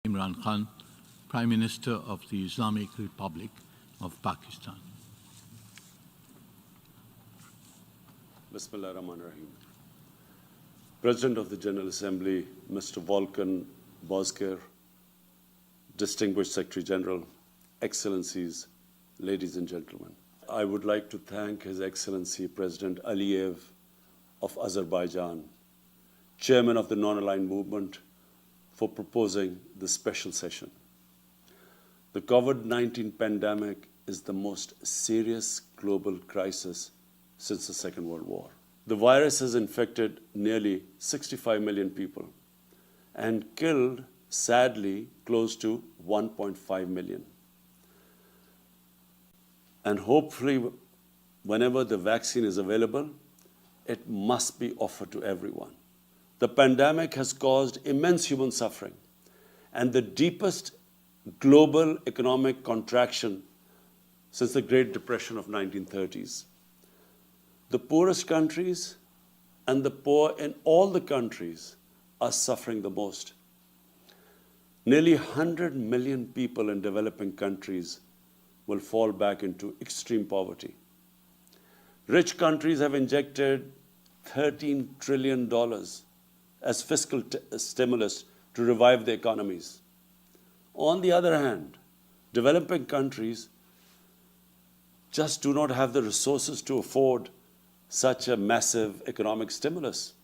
Imran Khan, Prime Minister of the Islamic Republic of Pakistan. Bismillah ar-Rahman ar-Rahim. President of the General Assembly, Mr. Volkan Bozkir, Distinguished Secretary General, Excellencies, ladies and gentlemen. I would like to thank His Excellency President Aliyev of Azerbaijan, Chairman of the Non-Aligned Movement, for proposing this special session. The COVID-19 pandemic is the most serious global crisis since the Second World War. The virus has infected nearly 65 million people and killed, sadly, close to 1.5 million. And hopefully, whenever the vaccine is available, it must be offered to everyone. The pandemic has caused immense human suffering and the deepest global economic contraction since the Great Depression of 1930s. The poorest countries and the poor in all the countries are suffering the most. Nearly 100 million people in developing countries will fall back into extreme poverty. Rich countries have injected $13 trillion as fiscal stimulus to revive their economies. On the other hand, developing countries just do not have the resources to afford such a massive economic stimulus.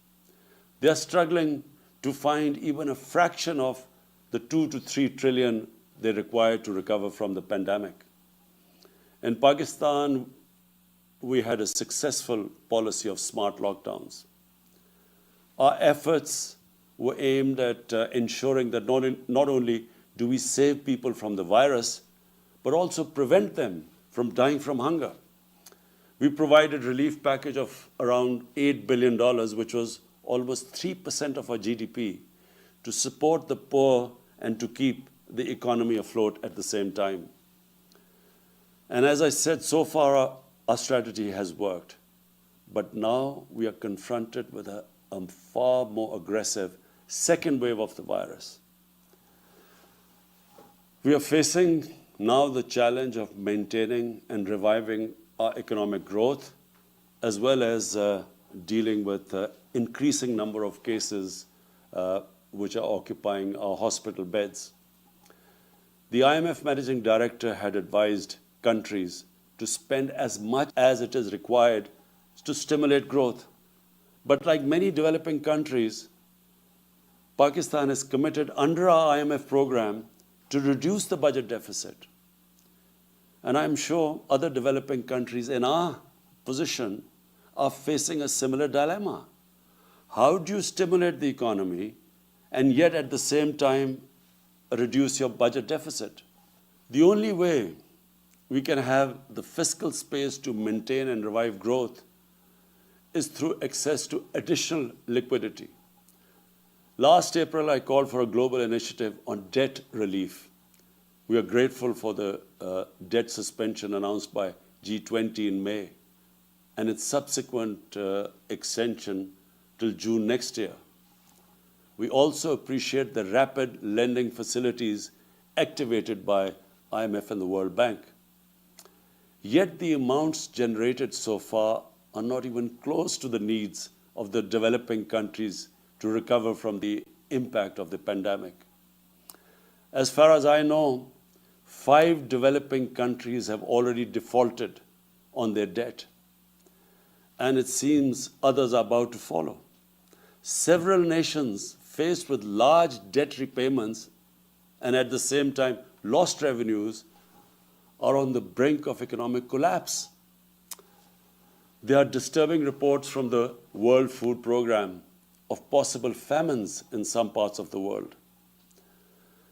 They are struggling to find even a fraction of the 2 to 3 trillion they require to recover from the pandemic. In Pakistan, we had a successful policy of smart lockdowns. Our efforts were aimed at ensuring that not only do we save people from the virus, but also prevent them from dying from hunger. We provided a relief package of around $8 billion, which was almost 3% of our GDP, to support the poor and to keep the economy afloat at the same time. And as I said, so far our strategy has worked. But now we are confronted with a far more aggressive second wave of the virus. We are facing now the challenge of maintaining and reviving our economic growth, as well as dealing with increasing number of cases which are occupying our hospital beds. The IMF Managing Director had advised countries to spend as much as it is required to stimulate growth. But like many developing countries, Pakistan is committed under our IMF program to reduce the budget deficit. And I'm sure other developing countries in our position are facing a similar dilemma. How do you stimulate the economy and yet at the same time reduce your budget deficit? The only way we can have the fiscal space to maintain and revive growth is through access to additional liquidity. Last April, I called for a global initiative on debt relief. We are grateful for the debt suspension announced by G20 in May and its subsequent extension till June next year. We also appreciate the rapid lending facilities activated by IMF and the World Bank. Yet the amounts generated so far are not even close to the needs of the developing countries to recover from the impact of the pandemic. As far as I know, 5 developing countries have already defaulted on their debt, and it seems others are about to follow. Several nations faced with large debt repayments and at the same time lost revenues are on the brink of economic collapse. There are disturbing reports from the World Food Programme of possible famines in some parts of the world.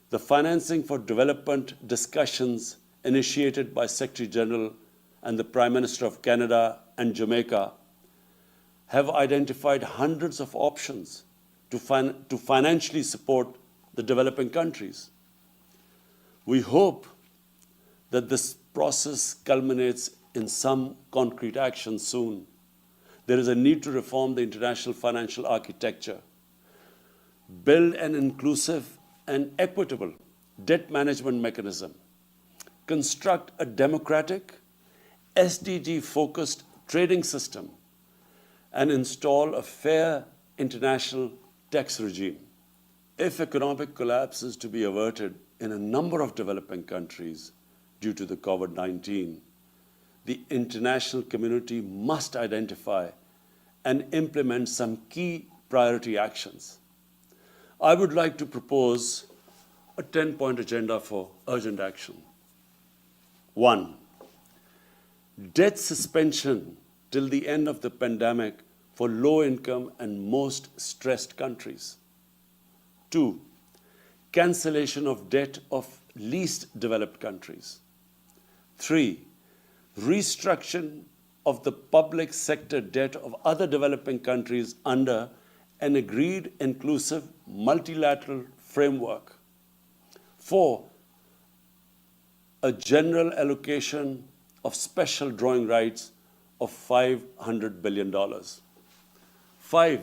The financing for development discussions initiated by Secretary General and the Prime Minister of Canada and Jamaica have identified hundreds of options to financially support the developing countries. We hope that this process culminates in some concrete action soon. There is a need to reform the international financial architecture, build an inclusive an equitable debt management mechanism, construct a democratic, SDG-focused trading system, and install a fair international tax regime. If economic collapse is to be averted in a number of developing countries due to the COVID-19, the international community must identify and implement some key priority actions. I would like to propose a 10-point agenda for urgent action. 1. Debt suspension till the end of the pandemic for low-income and most stressed countries. 2. Cancellation of debt of least developed countries. 3. Restructuring of the public sector debt of other developing countries under an agreed inclusive multilateral framework. 4. A general allocation of special drawing rights of $500 billion. 5.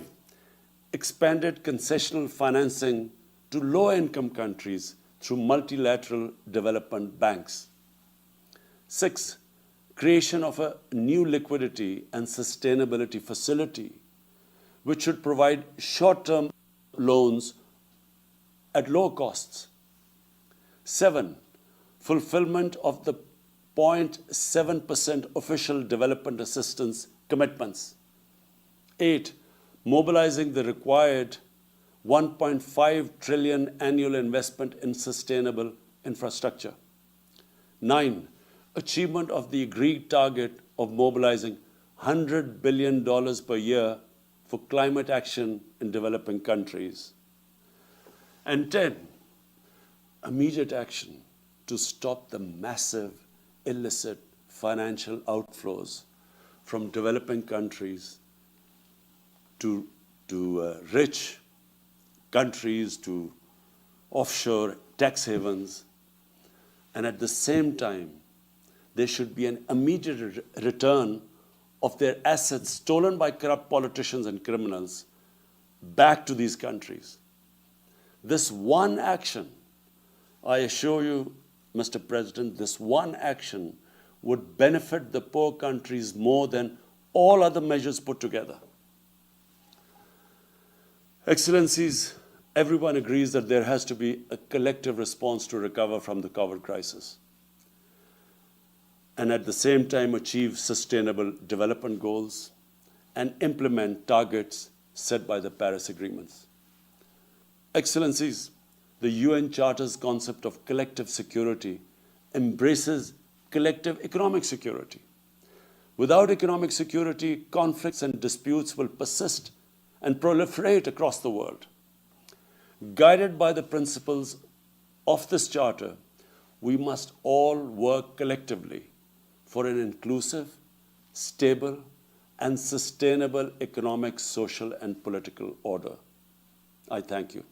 Expanded concessional financing to low-income countries through multilateral development banks. 6. Creation of a new liquidity and sustainability facility, which should provide short-term loans at low costs. 7. Fulfillment of the 0.7% official development assistance commitments. 8. Mobilizing the required 1.5 trillion annual investment in sustainable infrastructure. 9. Achievement of the agreed target of mobilizing $100 billion per year for climate action in developing countries. And 10. Immediate action to stop the massive illicit financial outflows from developing countries to rich countries, to offshore tax havens. And at the same time, there should be an immediate return of their assets stolen by corrupt politicians and criminals back to these countries. This one action, I assure you, Mr. President, this one action would benefit the poor countries more than all other measures put together. Excellencies, everyone agrees that there has to be a collective response to recover from the COVID crisis and at the same time achieve sustainable development goals and implement targets set by the Paris agreements. Excellencies, the UN Charter's concept of collective security embraces collective economic security. Without economic security, conflicts and disputes will persist and proliferate across the world. Guided by the principles of this Charter, we must all work collectively for an inclusive, stable, and sustainable economic, social, and political order. I thank you.